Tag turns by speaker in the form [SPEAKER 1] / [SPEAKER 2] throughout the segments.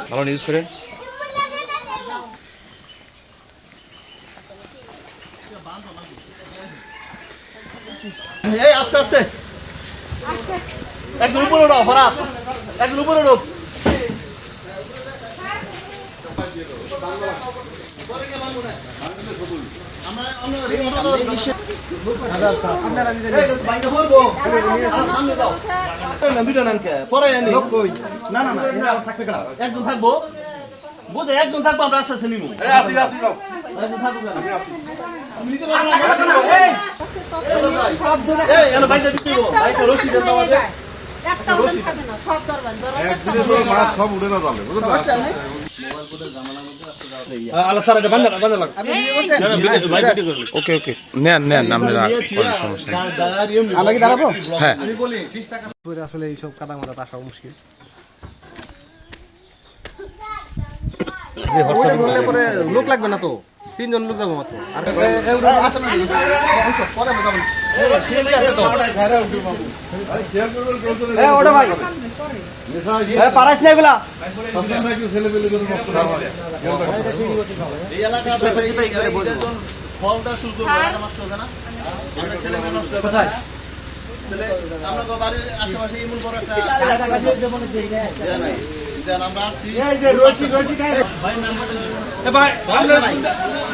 [SPEAKER 1] ভালো নিউজ করেন।
[SPEAKER 2] এই আস্তে আস্তে একদম উপরে উঠো, ফরাত একদম উপরে উঠো। একজন থাকবো বুঝে, একজন থাকবো আমরা আস্তে আস্তে নিবো।
[SPEAKER 1] ওকে ওকে নেন নেন আপনারা সমস্যা
[SPEAKER 2] আমরা কি দাঁড়াবো?
[SPEAKER 1] হ্যাঁ
[SPEAKER 3] আসলে এইসব কাদা মাথা আসা মুশকিল। পরে লোক লাগবে না তো, 3 জন লোক যাবো মাত্র।
[SPEAKER 2] পারাস না এগুলা ফলটা সুযোগ নষ্ট হবে না, ছেলে মেয়ে নষ্ট হবে না। আমরা বাড়ির আশেপাশে এমন বড় একটা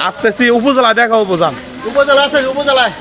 [SPEAKER 1] আসতেছি উপজেলা দেখা উপজান
[SPEAKER 2] উপজেলা আছে, উপজেলায়